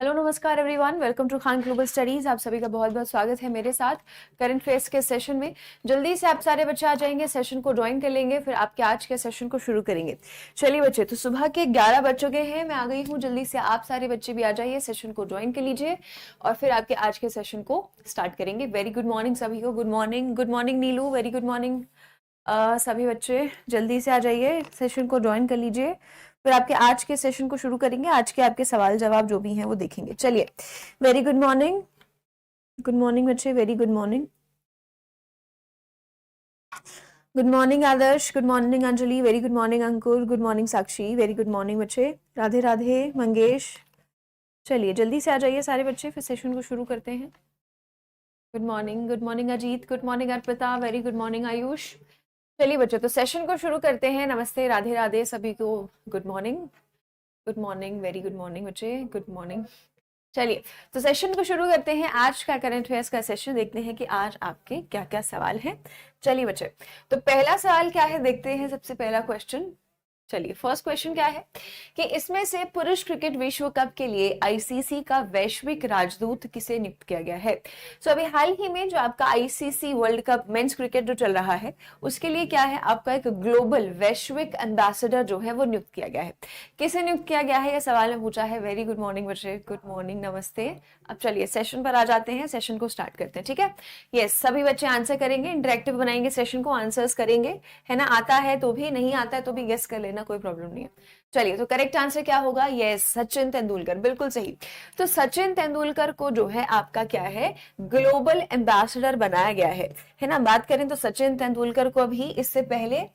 Hello नमस्कार everyone, welcome to Khan global studies. आप सभी का बहुत बहुत स्वागत है मेरे साथ करंट अफेयर्स के सेशन में। जल्दी से आप सारे बच्चे आ जाएंगे, सेशन को ज्वाइन कर लेंगे, फिर आपके आज के सेशन को शुरू करेंगे। चलिए बच्चे, तो सुबह के 11 बज चुके हैं, मैं आ गई हूँ। जल्दी से आप सारे बच्चे भी आ जाइए, सेशन को ज्वाइन कर लीजिए और फिर आपके आज के सेशन को स्टार्ट करेंगे। वेरी गुड मॉर्निंग सभी को। गुड मॉर्निंग नीलू, वेरी गुड मॉर्निंग। सभी बच्चे जल्दी से आ जाइए, सेशन को ज्वाइन कर लीजिए, फिर आपके आज के सेशन को शुरू करेंगे। आज के आपके सवाल जवाब जो भी हैं वो देखेंगे। चलिए, वेरी गुड मॉर्निंग बच्चे, very good morning. Good morning Adarsh, good morning Anjali, very good morning Ankur, good morning Sakshi, very good morning बच्चे। राधे राधे मंगेश। चलिए जल्दी से आ जाइए सारे बच्चे, फिर सेशन को शुरू करते हैं। Good morning Ajit, good morning Arpita, very good morning Ayush. चलिए बच्चों, तो सेशन को शुरू करते हैं। नमस्ते, राधे राधे सभी को। Good morning, very good morning बच्चे, गुड मॉर्निंग। चलिए, तो सेशन को शुरू करते हैं। आज का करंट अफेयर्स का सेशन, देखते हैं कि आज आपके क्या क्या सवाल हैं। चलिए बच्चे, तो पहला सवाल क्या है देखते हैं। सबसे पहला क्वेश्चन, चलिए फर्स्ट क्वेश्चन क्या है कि इसमें से पुरुष क्रिकेट विश्व कप के लिए आईसीसी का वैश्विक राजदूत किसे नियुक्त किया गया है। सो अभी हाल ही में जो आपका ICC world cup men's cricket जो चल रहा है, उसके लिए क्या है, आपका एक ग्लोबल वैश्विक एम्बेसडर जो है वो नियुक्त किया गया है। किसे नियुक्त किया गया है, यह सवाल में पूछा है। वेरी गुड मॉर्निंग बच्चे, गुड मॉर्निंग, नमस्ते। अब चलिए सेशन पर आ जाते हैं, सेशन को स्टार्ट करते हैं। ठीक है, यस, सभी बच्चे आंसर करेंगे, इंटरेक्टिव बनाएंगे सेशन को, आंसर्स करेंगे, है ना। आता है तो भी, नहीं आता है तो भी गेस कर लेना, कोई प्रॉब्लम नहीं है। चलिए, तो करेक्ट आंसर क्या होगा, यस सचिन तेंदुलकर, बिल्कुल सही। तो सचिन तेंदुलकर को जो है आपका क्या है, ग्लोबल एम्बेसडर बनाया गया है ना। बात करें तो सचिन तेंदुलकर को भी इससे पहले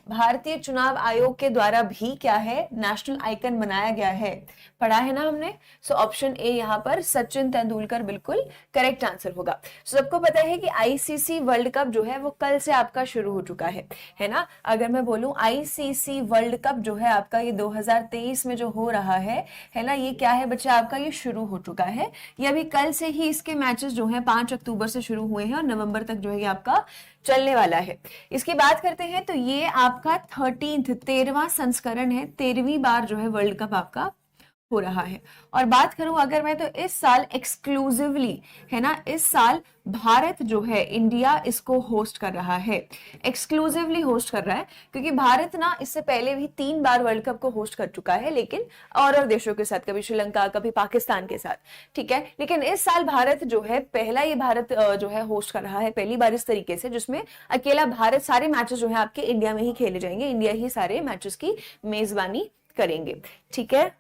भारतीय चुनाव आयोग के द्वारा भी क्या है, नेशनल आइकन बनाया गया है। पढ़ा है ना हमने। सो ऑप्शन ए यहाँ पर सचिन तेंदुलकर बिल्कुल करेक्ट आंसर होगा। सबको पता है कि आईसीसी वर्ल्ड कप जो है वो कल से आपका शुरू हो चुका है ना। अगर मैं बोलूं आईसीसी वर्ल्ड कप जो है आपका ये 2023 में जो हो रहा है ना, ये क्या है बच्चे, आपका ये शुरू हो चुका है। ये अभी कल से ही इसके मैचेस जो है 5 अक्टूबर से शुरू हुए हैं और नवंबर तक जो है ये आपका चलने वाला है। इसकी बात करते हैं तो ये आपका 13वां संस्करण है, 13वीं बार जो है वर्ल्ड कप आपका हो रहा है। और बात करूं अगर मैं, तो इस साल एक्सक्लूसिवली, है ना, इस साल भारत जो है, इंडिया इसको होस्ट कर रहा है, एक्सक्लूसिवली होस्ट कर रहा है। क्योंकि भारत ना इससे पहले भी 3 बार वर्ल्ड कप को होस्ट कर चुका है, लेकिन और देशों के साथ, कभी श्रीलंका, कभी पाकिस्तान के साथ, ठीक है। लेकिन इस साल भारत जो है, पहला ये भारत जो है होस्ट कर रहा है, पहली बार इस तरीके से, जिसमें अकेला भारत, सारे मैचेस जो है आपके इंडिया में ही खेले जाएंगे, इंडिया ही सारे मैचेस की मेजबानी करेंगे। ठीक है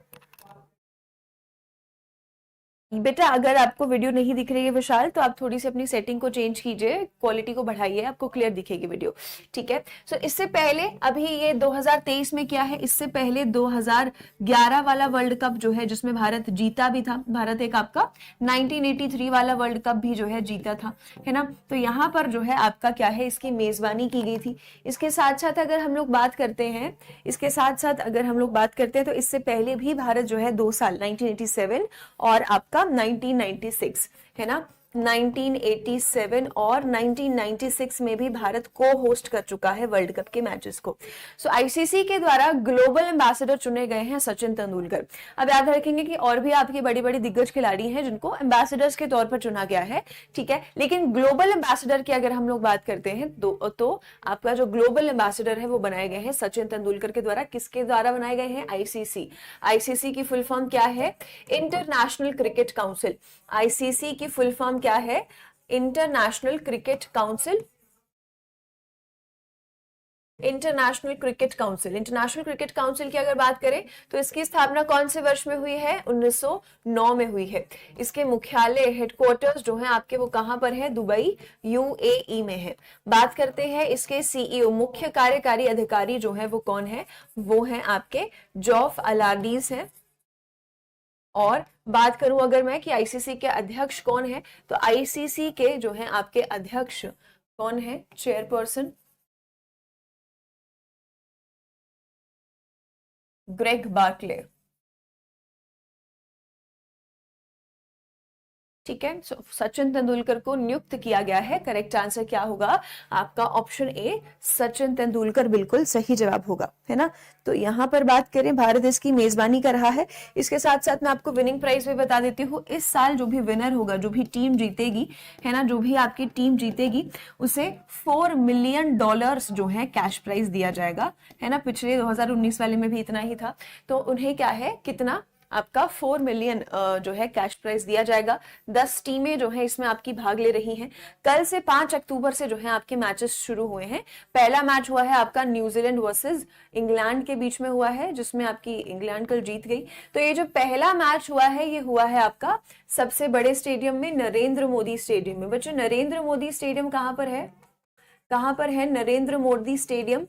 बेटा, अगर आपको वीडियो नहीं दिख रही है विशाल, तो आप थोड़ी सी अपनी सेटिंग को चेंज कीजिए, क्वालिटी को बढ़ाइए, आपको क्लियर दिखेगी वीडियो। ठीक है, सो इससे पहले अभी ये 2023 में क्या है, इससे पहले 2011 वाला वर्ल्ड कप जो है, जिसमें भारत जीता भी था, भारत एक आपका 1983 वाला वर्ल्ड कप भी जो है जीता था, है ना। तो यहाँ पर जो है आपका क्या है, इसकी मेजबानी की गई थी। इसके साथ साथ अगर हम लोग बात करते हैं, इसके साथ साथ अगर हम लोग बात करते हैं, तो इससे पहले भी भारत जो है 2 साल 1987 और आपका 1996, है ना, 1987 और 1996 में भी भारत को होस्ट कर चुका है वर्ल्ड कप के मैचेस को। सो आईसीसी के द्वारा ग्लोबल एम्बेसडर चुने गए हैं सचिन तेंदुलकर। अब याद रखेंगे कि और भी आपकी बड़ी बड़ी दिग्गज खिलाड़ी हैं जिनको एम्बेसडर्स के तौर पर चुना गया है, ठीक है। लेकिन ग्लोबल एम्बेसडर की अगर हम लोग बात करते हैं तो आपका जो ग्लोबल एम्बेसडर है वो बनाए गए हैं सचिन तेंदुलकर के द्वारा। किसके द्वारा बनाए गए हैं, आईसीसी। आईसीसी की फुल फॉर्म क्या है, इंटरनेशनल क्रिकेट काउंसिल। आईसीसी की फुल फॉर्म क्या है, international cricket council. International cricket council, international cricket council की अगर बात करें तो इसकी स्थापना कौन से वर्ष में हुई है, 1909 में हुई है। इसके मुख्यालय, हेडक्वार्टर्स जो है आपके वो कहां पर है, दुबई, यूएई में है। बात करते हैं इसके सीईओ, मुख्य कार्यकारी अधिकारी जो है वो कौन है, वो है आपके जॉफ अलादीज है। और बात करूं अगर मैं कि आईसीसी के अध्यक्ष कौन है, तो आईसीसी के जो है आपके अध्यक्ष कौन है, चेयरपर्सन ग्रेग बार्कले। ठीक है। सचिन तेंदुलकर को नियुक्त किया गया है। करेक्ट आंसर क्या होगा आपका ऑप्शन ए, सचिन तेंदुलकर बिल्कुल सही जवाब होगा, है ना। तो यहाँ पर बात करें, भारत इसकी मेजबानी कर रहा है। इसके साथ साथ मैं आपको विनिंग प्राइस भी बता देती हूँ। इस साल जो भी विनर होगा, जो भी टीम जीतेगी, है ना, जो भी आपकी टीम जीतेगी, उसे $4 मिलियन जो है कैश प्राइज दिया जाएगा, है ना। पिछले 2019 वाले में भी इतना ही था। तो उन्हें क्या है, कितना आपका 4 मिलियन जो है कैश प्राइज दिया जाएगा। 10 टीमें जो है इसमें आपकी भाग ले रही हैं। कल से 5 अक्टूबर से जो है आपके मैचेस शुरू हुए हैं। पहला मैच हुआ है आपका न्यूजीलैंड वर्सेस इंग्लैंड के बीच में हुआ है, जिसमें आपकी इंग्लैंड कल जीत गई। तो ये जो पहला मैच हुआ है, ये हुआ है आपका सबसे बड़े स्टेडियम में, नरेंद्र मोदी स्टेडियम में। बच्चों, नरेंद्र मोदी स्टेडियम कहां पर है, कहां पर है नरेंद्र मोदी स्टेडियम?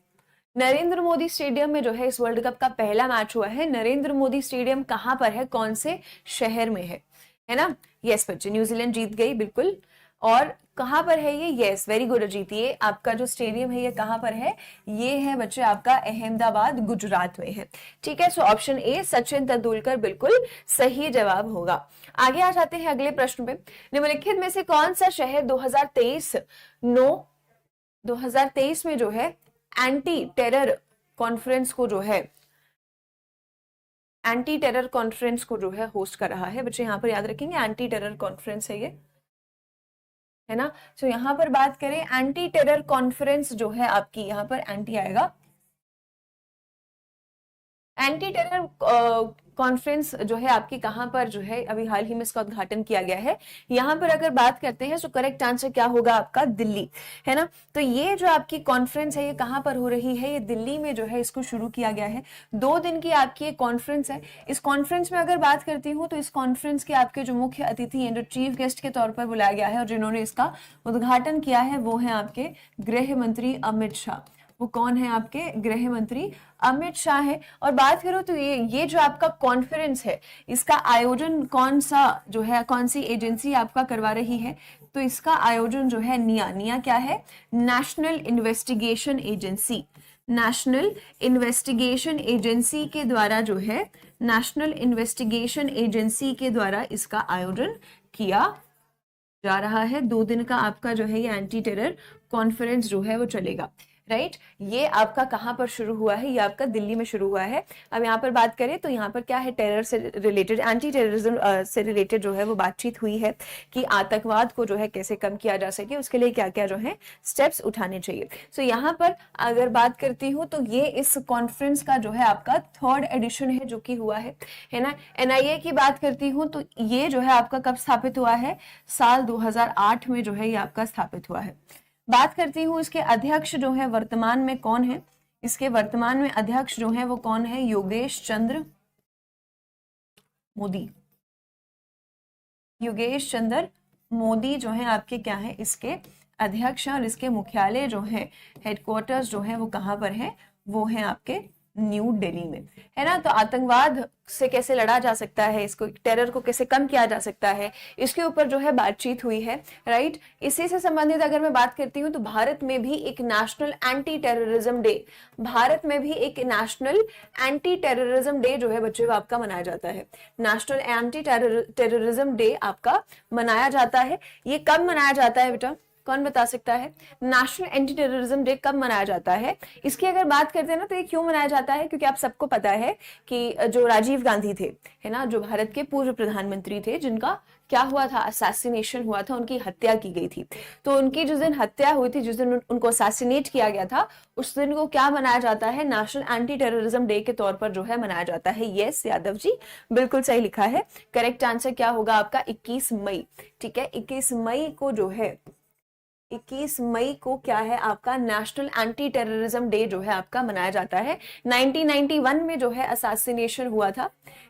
नरेंद्र मोदी स्टेडियम में जो है इस वर्ल्ड कप का पहला मैच हुआ है। नरेंद्र मोदी स्टेडियम कहां पर है, कौन से शहर में है ना। यस बच्चे, न्यूजीलैंड जीत गई बिल्कुल। और कहां पर है ये? Yes, very good Ajit. ये आपका जो स्टेडियम है ये कहां पर है? ये है बच्चे आपका अहमदाबाद, गुजरात में है। ठीक है, so option A, Sachin Tendulkar बिल्कुल सही जवाब होगा। आगे आ जाते हैं अगले प्रश्न पे। निम्नलिखित में से कौन सा शहर 2023 में जो है एंटी टेरर कॉन्फ्रेंस को जो है होस्ट कर रहा है? बच्चे यहाँ पर याद रखेंगे, एंटी टेरर कॉन्फ्रेंस है ये, है ना। तो यहाँ पर बात करें, एंटी टेरर कॉन्फ्रेंस जो है आपकी, यहाँ पर एंटी आएगा। एंटी टेरर कॉन्फ्रेंस जो है आपकी कहां पर जो है अभी हाल ही में इसका उद्घाटन किया गया है। यहां पर अगर बात करते हैं तो करेक्ट आंसर क्या होगा आपका? दिल्ली, है ना। तो ये जो आपकी कॉन्फ्रेंस है ये कहां पर हो रही है? ये दिल्ली में जो है इसको शुरू किया गया है। 2 दिन की आपकी एक कॉन्फ्रेंस है। इस कॉन्फ्रेंस में अगर बात करती हूँ तो इस कॉन्फ्रेंस के आपके जो मुख्य अतिथि हैं, जो चीफ गेस्ट के तौर पर बुलाया गया है और जिन्होंने इसका उद्घाटन किया है, वो है आपके गृह मंत्री अमित शाह। वो कौन है? आपके गृह मंत्री अमित शाह है। और बात करो तो ये जो आपका कॉन्फ्रेंस है, इसका आयोजन कौन सा जो है, कौन सी एजेंसी आपका करवा रही है? तो इसका आयोजन जो है निया क्या है? National investigation agency. National investigation agency के द्वारा जो है, नेशनल इन्वेस्टिगेशन एजेंसी के द्वारा इसका आयोजन किया जा रहा है। 2 दिन का आपका जो है ये एंटी टेरर कॉन्फ्रेंस जो है वो चलेगा, राइट। ये आपका कहां पर शुरू हुआ है? ये आपका दिल्ली में शुरू हुआ है। अब यहाँ पर बात करें तो यहाँ पर क्या है, टेरर से रिलेटेड, एंटी टेररिज्म से रिलेटेड जो है वो बातचीत हुई है कि आतंकवाद को जो है कैसे कम किया जा सके, उसके लिए क्या क्या जो है स्टेप्स उठाने चाहिए। सो यहाँ पर अगर बात करती हूँ तो ये इस कॉन्फ्रेंस का जो है आपका 3rd एडिशन है जो कि हुआ है ना। NIA की बात करती हूँ तो ये जो है आपका कब स्थापित हुआ है? साल 2008 में जो है ये आपका स्थापित हुआ है। बात करती हूँ इसके अध्यक्ष जो है वर्तमान में कौन है? इसके वर्तमान में अध्यक्ष जो है वो कौन है? योगेश चंद्र मोदी। योगेश चंद्र मोदी जो है आपके क्या है, इसके अध्यक्ष। और इसके मुख्यालय जो है, हेडक्वार्टर्स जो है वो कहां पर है? वो है आपके न्यू दिल्ली में, है ना। तो आतंकवाद से कैसे लड़ा जा सकता है, इसको टेरर को कैसे कम किया जा सकता है, इसके ऊपर जो है बातचीत हुई है, राइट। इसी से संबंधित अगर मैं बात करती हूँ तो भारत में भी एक national anti terrorism day, Bharat में भी एक नेशनल एंटी टेररिज्म डे जो है बच्चे वो आपका मनाया जाता है। नेशनल एंटी टेररिज्म डे आपका मनाया जाता है। ये कब मनाया जाता है बेटा? कौन बता सकता है? नेशनल एंटी टेररिज्म डे कब मनाया जाता है? इसकी अगर बात करते हैं ना तो ये क्यों मनाया जाता है? क्योंकि आप सबको पता है कि जो राजीव गांधी थे, है ना, जो भारत के पूर्व प्रधानमंत्री थे, जिनका क्या हुआ था, असैसिनेशन हुआ था, उनकी हत्या की गई थी। तो उनकी जिस दिन हत्या हुई थी, जिस दिन उनको असैसिनेट किया गया था, उस दिन को क्या मनाया जाता है? नेशनल एंटी टेररिज्म डे के तौर पर जो है मनाया जाता है। यस यादव जी, बिल्कुल सही लिखा है। करेक्ट आंसर क्या होगा आपका? 21 मई। ठीक है, 21 मई को जो है, 21 मई को क्या है आपका नेशनल एंटी टेररिज्म डे जो है आपका मनाया जाता है। 1991 में जो है असैसिनेशन हुआ था,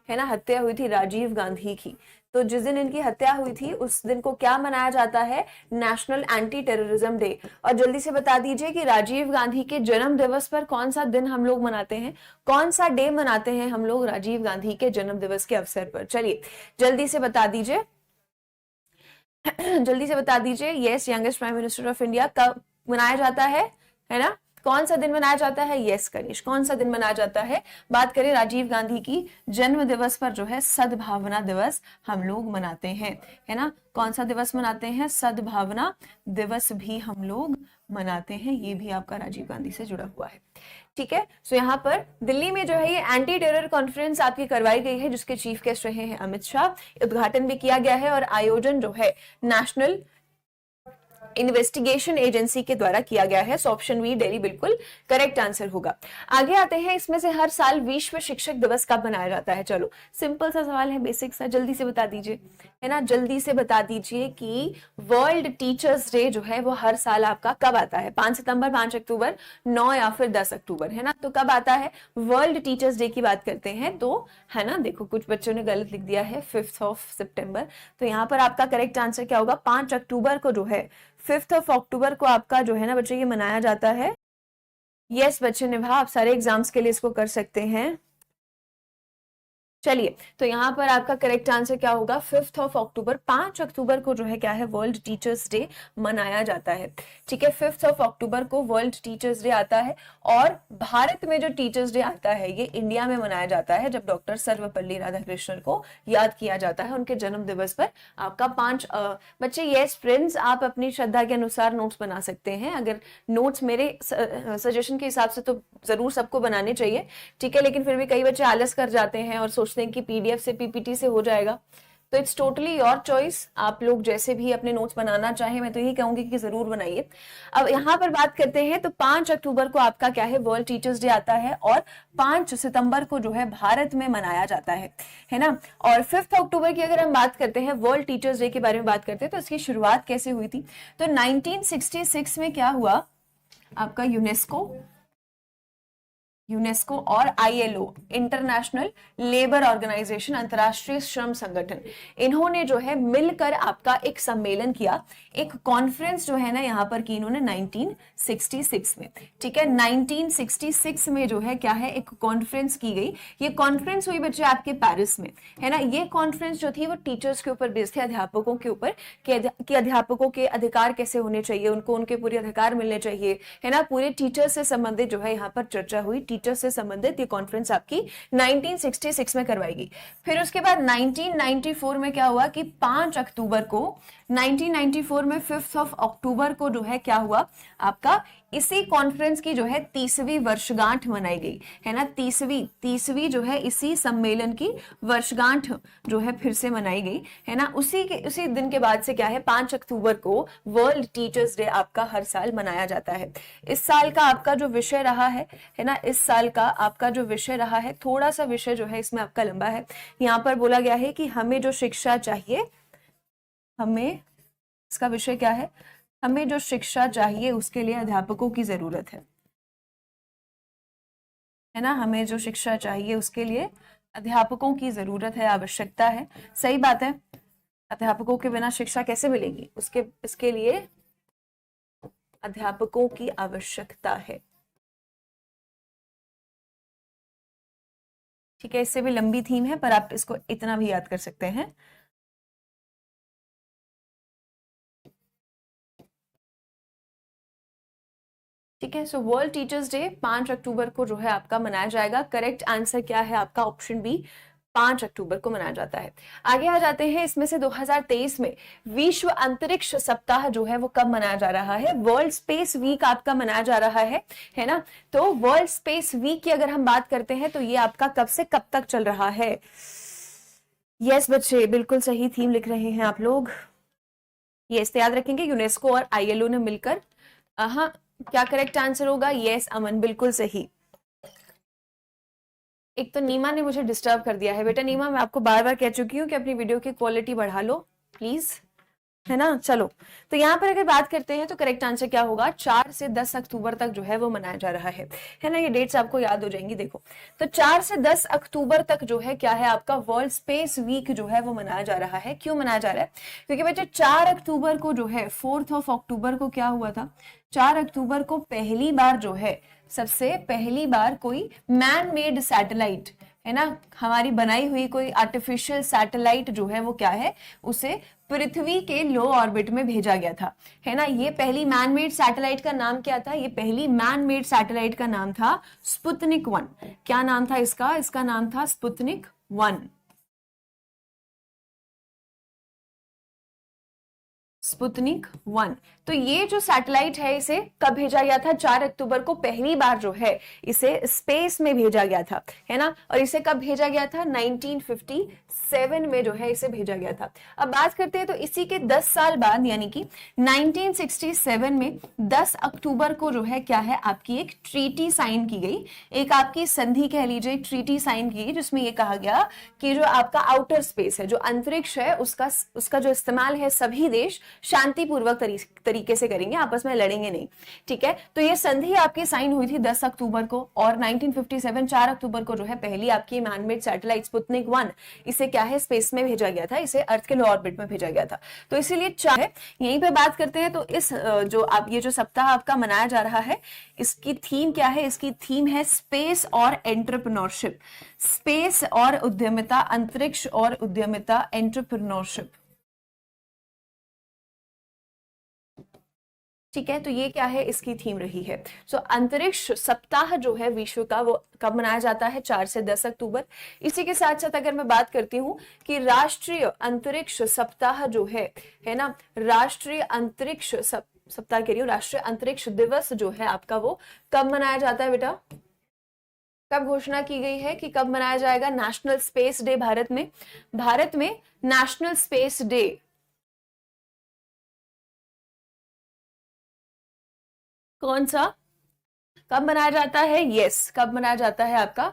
है ना, हत्या हुई थी राजीव गांधी की। तो जिस दिन इनकी हत्या हुई थी उस दिन को क्या मनाया जाता है? National anti terrorism day. और जल्दी से बता दीजिए कि राजीव गांधी के जन्म दिवस पर कौन सा दिन हम लोग मनाते हैं, कौन सा डे मनाते हैं हम लोग राजीव गांधी के जन्म दिवस के अवसर पर? चलिए जल्दी से बता दीजिए, जल्दी से बता दीजिए। Yes, youngest prime minister of India कब मनाया जाता है ना? कौन सा दिन मनाया जाता है? यस कनिष, कौन सा दिन मनाया जाता है? बात करें राजीव गांधी की जन्म दिवस पर जो है सद्भावना दिवस हम लोग मनाते हैं, है ना। कौन सा दिवस मनाते हैं? सद्भावना दिवस भी हम लोग मनाते हैं, ये भी आपका राजीव गांधी से जुड़ा हुआ है। ठीक है, सो यहाँ पर दिल्ली में जो है ये एंटी टेरर कॉन्फ्रेंस आपकी करवाई गई है, जिसके चीफ गेस्ट रहे हैं अमित शाह। उद्घाटन भी किया गया है और आयोजन जो है नेशनल इन्वेस्टिगेशन एजेंसी के द्वारा किया गया है। सो ऑप्शन बी दिल्ली बिल्कुल करेक्ट आंसर होगा। आगे आते हैं, इसमें से हर साल विश्व शिक्षक दिवस कब मनाया जाता है? चलो सिंपल सा सवाल है, बेसिक सा, जल्दी से बता दीजिए, है ना। जल्दी से बता दीजिए कि वर्ल्ड टीचर्स डे जो है वो हर साल आपका कब आता है? 5 सितंबर, 5 अक्टूबर, 9 या फिर 10 अक्टूबर, है ना। तो कब आता है? वर्ल्ड टीचर्स डे की बात करते हैं तो, है ना, देखो कुछ बच्चों ने गलत लिख दिया है 5 सितंबर, तो यहाँ पर आपका करेक्ट आंसर क्या होगा? 5 अक्टूबर को जो है, 5 अक्टूबर को आपका जो है ना बच्चे ये मनाया जाता है। यस बच्चे निभा, आप सारे एग्जाम्स के लिए इसको कर सकते हैं। चलिए, तो यहाँ पर आपका करेक्ट आंसर क्या होगा? 5 अक्टूबर, 5 अक्टूबर को जो है क्या है? वर्ल्ड टीचर्स डे मनाया जाता है। ठीक है, 5 अक्टूबर को वर्ल्ड टीचर्स डे आता है। और भारत में जो टीचर्स डे आता है ये इंडिया में मनाया जाता है, जब डॉक्टर सर्वपल्ली राधाकृष्णन को याद किया जाता है उनके जन्म दिवस पर। आपका 5 बच्चे, यस फ्रेंड्स, आप अपनी श्रद्धा के अनुसार नोट्स बना सकते हैं। अगर नोट्स मेरे सजेशन के हिसाब से तो जरूर सबको बनाने चाहिए, ठीक है, लेकिन फिर भी कई बच्चे आलस कर जाते हैं और सोचते हैं कि पीडीएफ से पीपीटी से हो जाएगा। तो इट्स टोटली योर चॉइस, आप लोग जैसे भी अपने नोट्स बनाना चाहें, मैं तो यही कहूंगी कि जरूर बनाइए। अब यहाँ पर बात करते हैं, तो 5 अक्टूबर को आपका क्या है? वर्ल्ड टीचर्स डे आता है, और 5 सितंबर को जो है भारत में मनाया जाता है ना। और 5 अक्टूबर की अगर हम बात करते हैं, वर्ल्ड टीचर्स डे के बारे में बात करते हैं, तो इसकी शुरुआत कैसे हुई थी? तो 1966 में क्या हुआ? आपका यूनेस्को और आईएलओ, इंटरनेशनल लेबर ऑर्गेनाइजेशन, अंतरराष्ट्रीय श्रम संगठन, इन्होंने जो है मिलकर आपका एक सम्मेलन किया, एक कॉन्फ्रेंस जो है ना यहाँ पर की इन्होंने 1966 में। ठीक है, 1966 में जो है क्या है? एक कॉन्फ्रेंस की गई। ये कॉन्फ्रेंस हुई बच्चे आपके पेरिस में, है ना। ये कॉन्फ्रेंस जो थी वो टीचर्स के ऊपर बेस्ड थी, अध्यापकों के ऊपर, कि अध्यापकों के अधिकार कैसे होने चाहिए, उनको उनके पूरे अधिकार मिलने चाहिए, है ना। पूरे टीचर से संबंधित जो है यहाँ पर चर्चा हुई, टीचर से संबंधित ये कॉन्फ्रेंस आपकी 1966 में करवाई गई। फिर उसके बाद 1994 में क्या हुआ कि 5 अक्टूबर को, 1994 में 5 अक्टूबर को जो है क्या हुआ? आपका इसी कॉन्फ्रेंस की जो है 30वीं वर्षगांठ मनाई गई, है ना। 30वीं जो है इसी सम्मेलन की वर्षगांठ जो है फिर से मनाई गई, है ना। उसी दिन के बाद से क्या है? 5 अक्टूबर को वर्ल्ड टीचर्स डे आपका हर साल मनाया जाता है। इस साल का आपका जो विषय रहा है ना, इस साल का आपका जो विषय रहा है, थोड़ा सा विषय जो है इसमें आपका लंबा है। यहाँ पर बोला गया है कि हमें जो शिक्षा चाहिए, हमें, इसका विषय क्या है? हमें जो शिक्षा चाहिए उसके लिए अध्यापकों की जरूरत है ना। हमें जो शिक्षा चाहिए उसके लिए अध्यापकों की जरूरत है, आवश्यकता है। सही बात है, अध्यापकों के बिना शिक्षा कैसे मिलेगी? इसके लिए अध्यापकों की आवश्यकता है। ठीक है, इससे भी लंबी थीम है, पर आप इसको इतना भी याद कर सकते हैं। ठीक है, सो वर्ल्ड टीचर्स डे 5 अक्टूबर को जो है आपका मनाया जाएगा। करेक्ट आंसर क्या है आपका? ऑप्शन बी, 5 अक्टूबर को मनाया जाता है। आगे आ जाते हैं, इसमें से 2023 में विश्व अंतरिक्ष सप्ताह जो है वो कब मनाया जा रहा है? वर्ल्ड स्पेस वीक आपका मनाया जा रहा है ना। तो वर्ल्ड स्पेस वीक की अगर हम बात करते हैं तो ये आपका कब से कब तक चल रहा है? यस बच्चे, बिल्कुल सही थीम लिख रहे हैं आप लोग। ये याद रखेंगे, यूनेस्को और आईएलओ ने मिलकर। हाँ, क्या करेक्ट आंसर होगा? यस अमन, बिल्कुल सही। एक तो नीमा ने मुझे डिस्टर्ब कर दिया है। बेटा नीमा, मैं आपको बार बार कह चुकी हूँ कि अपनी वीडियो की क्वालिटी बढ़ा लो प्लीज, है ना। चलो, तो यहाँ पर अगर बात करते हैं तो करेक्ट आंसर क्या होगा? 4 से 10 अक्टूबर तक जो है वो मनाया जा रहा है ना। ये डेट्स आपको याद हो जाएंगी। देखो, तो 4 से 10 अक्टूबर तक जो है क्या है आपका? वर्ल्ड स्पेस वीक जो है वो मनाया जा रहा है। क्यों मनाया जा रहा है? क्योंकि बच्चे 4 अक्टूबर को जो है, 4 अक्टूबर को क्या हुआ था? 4 अक्टूबर को पहली बार जो है, सबसे पहली बार कोई मैन मेड सैटेलाइट, है ना, हमारी बनाई हुई कोई आर्टिफिशियल सैटेलाइट जो है वो क्या है, उसे पृथ्वी के लो ऑर्बिट में भेजा गया था, है ना। ये पहली मैन मेड सैटेलाइट का नाम क्या था, ये पहली मैन मेड सैटेलाइट का नाम था स्पुतनिक 1। क्या नाम था इसका, इसका नाम था स्पुतनिक 1, स्पुतनिक 1। तो ये जो सैटेलाइट है इसे कब भेजा गया था, 4 अक्टूबर को पहली बार जो है इसे स्पेस में भेजा गया था, है ना। और इसे कब भेजा गया था, 1957 में जो है इसे भेजा गया था। अब बात करते हैं तो इसी के 10 साल बाद यानी कि 1967 में 10 अक्टूबर को जो है क्या है, आपकी एक ट्रीटी साइन की गई, एक आपकी संधि कह लीजिए, ट्रीटी साइन की गई, जिसमें ये कहा गया कि जो आपका आउटर स्पेस है, जो अंतरिक्ष है, उसका जो इस्तेमाल है सभी देश शांतिपूर्वक तरीके से करेंगे, आपस में लड़ेंगे नहीं, ठीक है। तो ये संधि आपकी साइन हुई थी 10 अक्टूबर को, और 1957 4 अक्टूबर को जो है पहली आपकी मैनमेड सैटेलाइट स्पुतनिक 1 इसे क्या है, स्पेस में भेजा गया था, इसे अर्थ के लो ऑर्बिट में भेजा गया था। तो इसीलिए चाहे यहीं पे बात करते हैं, तो इस जो आप ये जो सप्ताह आपका मनाया जा रहा है, इसकी थीम क्या है, इसकी थीम है स्पेस और एंटरप्रेन्योरशिप, स्पेस और उद्यमिता, अंतरिक्ष और उद्यमिता, एंटरप्रेन्योरशिप, ठीक है। तो ये क्या है, इसकी थीम रही है। सो अंतरिक्ष सप्ताह जो है विश्व का, वो कब मनाया जाता है, 4 से 10 अक्टूबर। इसी के साथ साथ अगर मैं बात करती हूँ कि राष्ट्रीय अंतरिक्ष सप्ताह जो है ना, राष्ट्रीय अंतरिक्ष सप्ताह कह रही हूँ, राष्ट्रीय अंतरिक्ष दिवस जो है आपका, वो कब मनाया जाता है बेटा, कब घोषणा की गई है कि कब मनाया जाएगा, नेशनल स्पेस डे भारत में, भारत में नेशनल स्पेस डे कौन सा, कब मनाया जाता है, यस, कब मनाया जाता है आपका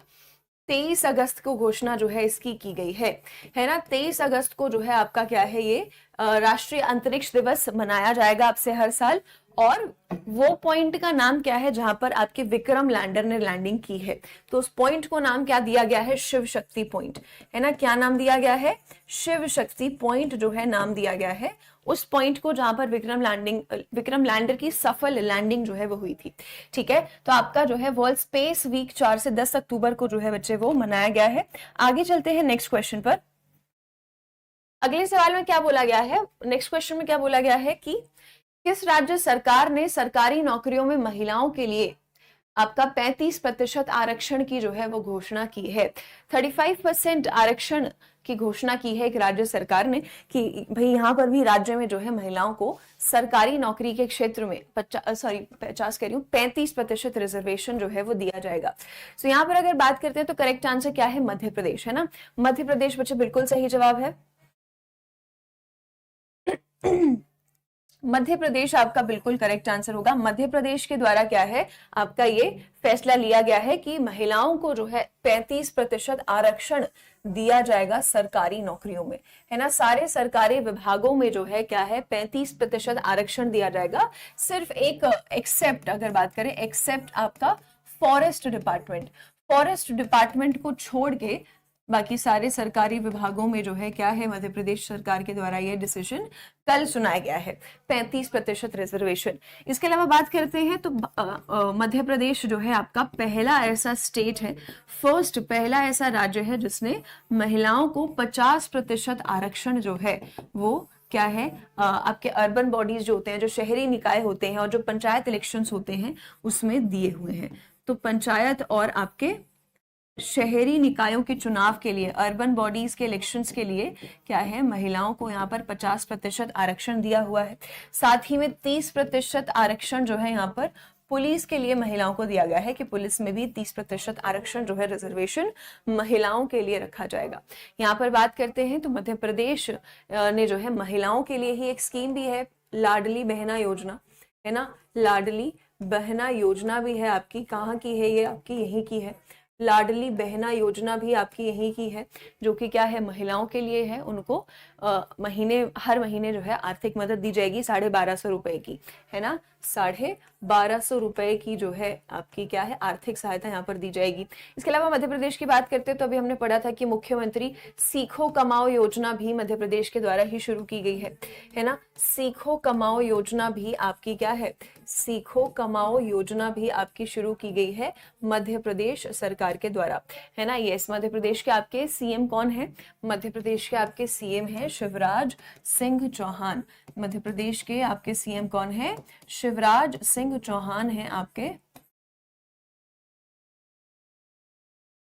23 अगस्त को घोषणा जो है इसकी की गई है ना। 23 अगस्त को जो है आपका क्या है, ये राष्ट्रीय अंतरिक्ष दिवस मनाया जाएगा आपसे हर साल। और वो पॉइंट का नाम क्या है जहां पर आपके विक्रम लैंडर ने लैंडिंग की है, तो उस पॉइंट को नाम क्या दिया गया है, शिव शक्ति पॉइंट, है ना। क्या नाम दिया गया है, शिव शक्ति पॉइंट जो है नाम दिया गया है उस पॉइंट को जहां पर विक्रम लैंडर की सफल लैंडिंग जो है वो हुई थी, ठीक है। तो आपका जो है वर्ल्ड स्पेस वीक 4 से 10 अक्टूबर को जो है बच्चे वो मनाया गया है। आगे चलते हैं नेक्स्ट क्वेश्चन पर। अगले सवाल में क्या बोला गया है, नेक्स्ट क्वेश्चन में क्या बोला गया है कि किस राज्य सरकार ने सरकारी नौकरियों में महिलाओं के लिए आपका 35% आरक्षण की जो है वो घोषणा की है। 35% आरक्षण की घोषणा की है एक राज्य सरकार ने कि भाई यहाँ पर भी राज्य में जो है महिलाओं को सरकारी नौकरी के क्षेत्र में 50 कह रही हूँ 35% रिजर्वेशन जो है वो दिया जाएगा। तो यहाँ पर अगर बात करते हैं तो करेक्ट आंसर क्या है, मध्य प्रदेश, है ना। मध्य प्रदेश बच्चे बिल्कुल सही जवाब है। मध्य प्रदेश आपका बिल्कुल करेक्ट आंसर होगा। मध्य प्रदेश के द्वारा क्या है, आपका ये फैसला लिया गया है कि महिलाओं को जो है 35% आरक्षण दिया जाएगा सरकारी नौकरियों में, है ना। सारे सरकारी विभागों में जो है क्या है 35% आरक्षण दिया जाएगा। सिर्फ एक एक्सेप्ट अगर बात करें, एक्सेप्ट आपका फॉरेस्ट डिपार्टमेंट को छोड़ के बाकी सारे सरकारी विभागों में जो है क्या है, मध्य प्रदेश सरकार के द्वारा यह डिसीजन कल सुनाया गया है, 35% रिजर्वेशन। इसके अलावा बात करते हैं तो मध्य प्रदेश जो है आपका पहला ऐसा स्टेट है, पहला ऐसा राज्य है जिसने महिलाओं को 50% आरक्षण जो है वो क्या है, आपके अर्बन बॉडीज जो होते हैं, जो शहरी निकाय होते हैं और जो पंचायत इलेक्शंस होते हैं उसमें दिए हुए हैं। तो पंचायत और आपके शहरी निकायों के चुनाव के लिए, अर्बन बॉडीज के इलेक्शंस के लिए क्या है, महिलाओं को यहाँ पर 50% आरक्षण दिया हुआ है। साथ ही में 30% आरक्षण जो है यहाँ पर पुलिस के लिए महिलाओं को दिया गया है कि पुलिस में भी 30% आरक्षण जो है रिजर्वेशन महिलाओं के लिए रखा जाएगा। यहाँ पर बात करते हैं तो मध्य प्रदेश ने जो है महिलाओं के लिए ही एक स्कीम भी है, लाडली बहना योजना, है ना। लाडली बहना योजना भी है आपकी, कहाँ की है ये, आपकी यहीं की है। लाडली बहना योजना भी आपकी यहीं की है, जो कि क्या है, महिलाओं के लिए है। उनको महीने हर महीने जो है आर्थिक मदद दी जाएगी 1250 रुपए की, है ना। 1250 रुपए की जो है आपकी क्या है आर्थिक सहायता यहाँ पर दी जाएगी। इसके अलावा मध्य प्रदेश की बात करते हैं तो अभी हमने पढ़ा था कि मुख्यमंत्री सीखो कमाओ योजना भी मध्य प्रदेश के द्वारा ही शुरू की गई है ना। सीखो कमाओ योजना भी आपकी क्या है, सीखो कमाओ योजना भी आपकी शुरू की गई है मध्य प्रदेश सरकार के द्वारा, है ना। यस, मध्य प्रदेश के आपके सीएम कौन है, मध्य प्रदेश के आपके सीएम है शिवराज सिंह चौहान। मध्य प्रदेश के आपके सीएम कौन है, शिवराज सिंह चौहान है आपके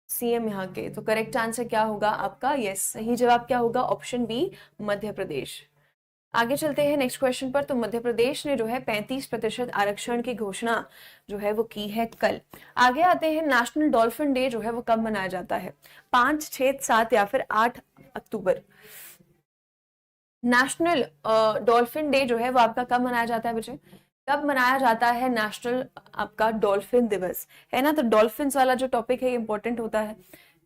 सीएम यहाँ के। तो करेक्ट आंसर क्या होगा आपका, यस, सही जवाब क्या होगा, ऑप्शन बी मध्य प्रदेश। आगे चलते हैं नेक्स्ट क्वेश्चन पर। तो मध्य प्रदेश ने जो है 35% आरक्षण की घोषणा जो है वो की है कल। आगे आते हैं, नेशनल डॉल्फिन डे जो है वो कब मनाया जाता है, 5, 6, 7 या फिर 8 अक्टूबर। नेशनल डॉल्फिन डे जो है वो आपका कब मनाया जाता है बच्चे, कब मनाया जाता है नेशनल आपका डॉल्फिन दिवस, है ना। तो डॉल्फिन्स वाला जो टॉपिक है इंपॉर्टेंट होता है,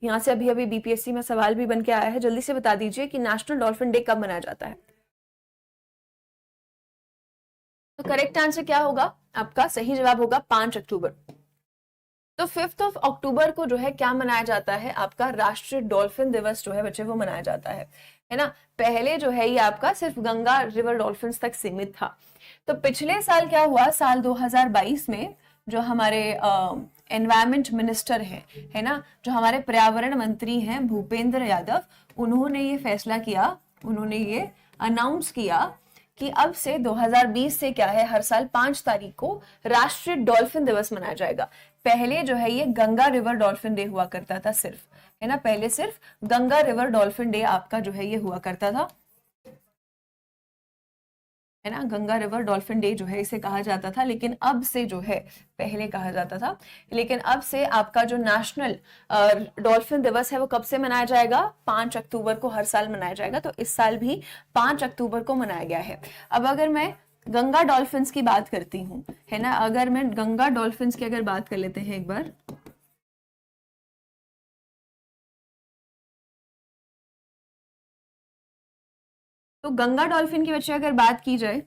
यहाँ से अभी अभी बीपीएससी में सवाल भी बन के आया है। जल्दी से बता दीजिए कि नेशनल डॉल्फिन डे कब मनाया जाता है। तो करेक्ट आंसर क्या होगा आपका, सही जवाब होगा 5 अक्टूबर। तो 5 अक्टूबर को जो है क्या मनाया जाता है आपका, राष्ट्रीय डॉल्फिन दिवस जो है बच्चे वो मनाया जाता है ना। पहले जो है ये आपका सिर्फ गंगा रिवर डॉल्फिन्स तक सीमित था। तो पिछले साल क्या हुआ, साल 2022 में जो हमारे एनवायरमेंट मिनिस्टर है ना, जो हमारे पर्यावरण मंत्री हैं भूपेंद्र यादव, उन्होंने ये फैसला किया, उन्होंने ये अनाउंस किया कि अब से 2020 से क्या है, हर साल 5 तारीख को राष्ट्रीय डॉल्फिन दिवस मनाया जाएगा। पहले जो है ये गंगा रिवर डॉल्फिन डे हुआ करता था सिर्फ, है ना, पहले सिर्फ गंगा रिवर डॉल्फिन डे आपका जो है ये हुआ करता था, है ना। गंगा रिवर डॉल्फिन डे जो है इसे कहा जाता था, लेकिन अब से जो है, पहले कहा जाता था, लेकिन अब से आपका जो नेशनल डॉल्फिन दिवस है वो कब से मनाया जाएगा, 5 अक्टूबर को हर साल मनाया जाएगा। तो इस साल भी 5 अक्टूबर को मनाया गया है। अब अगर मैं गंगा डॉल्फिन्स की बात करती हूँ, है ना, अगर मैं गंगा डॉल्फिन्स की अगर बात कर लेते हैं एक बार, तो गंगा डॉल्फिन की बच्चे अगर बात की जाए,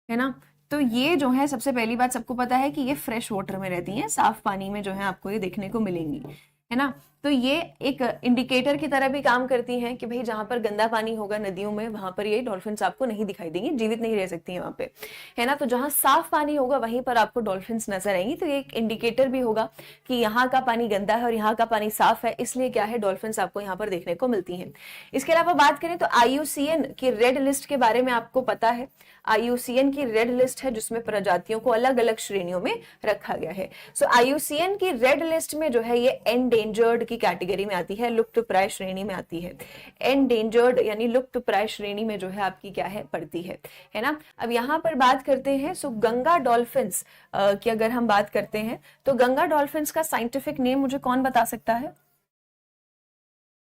है ना, तो ये जो है सबसे पहली बात सबको पता है कि ये फ्रेश वाटर में रहती हैं, साफ पानी में जो है आपको ये देखने को मिलेंगी, है ना। तो ये एक इंडिकेटर की तरह भी काम करती हैं कि भाई जहां पर गंदा पानी होगा नदियों में, वहां पर ये डॉल्फिन्स आपको नहीं दिखाई देंगी, जीवित नहीं रह सकती हैं वहां पे, है ना। तो जहां साफ पानी होगा वहीं पर आपको डॉल्फिन्स नजर आएंगी। तो ये एक इंडिकेटर भी होगा कि यहाँ का पानी गंदा है और यहाँ का पानी साफ है, इसलिए क्या है डॉल्फिन्स आपको यहाँ पर देखने को मिलती हैं। इसके अलावा बात करें तो IUCN की रेड लिस्ट के बारे में आपको पता है। IUCN की रेड लिस्ट है जिसमें प्रजातियों को अलग अलग श्रेणियों में रखा गया है। सो IUCN की रेड लिस्ट में जो है ये एंडेंजर्ड की कैटेगरी में आती है, लुप्त प्राय श्रेणी में आती है। एंडेंजर्ड यानी लुप्त प्राय श्रेणी में जो है आपकी क्या है पड़ती है ना। अब यहाँ पर बात करते हैं, सो गंगा डॉल्फिन्स की अगर हम बात करते हैं तो गंगा डॉल्फिन्स का साइंटिफिक नेम मुझे कौन बता सकता है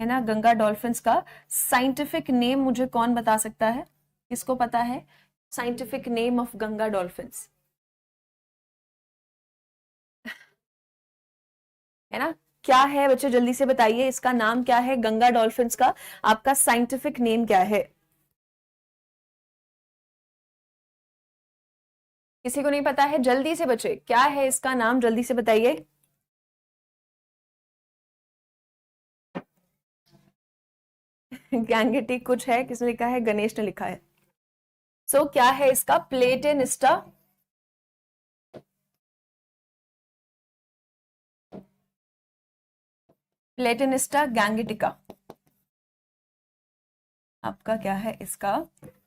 ना, गंगा डॉल्फिन्स का साइंटिफिक नेम मुझे कौन बता सकता है, किसको पता है scientific name of Ganga dolphins, है ना। क्या है बच्चे, जल्दी से बताइए, इसका नाम क्या है, गंगा डॉल्फिन्स का आपका साइंटिफिक नेम क्या है, किसी को नहीं पता है, जल्दी से बच्चे क्या है इसका नाम, जल्दी से बताइए। गैंगेटिक कुछ है, किसने लिखा है, गणेश ने लिखा है। सो क्या है इसका, प्लेटेनिस्टा, प्लेटेनिस्टा गैंगेटिका आपका क्या है इसका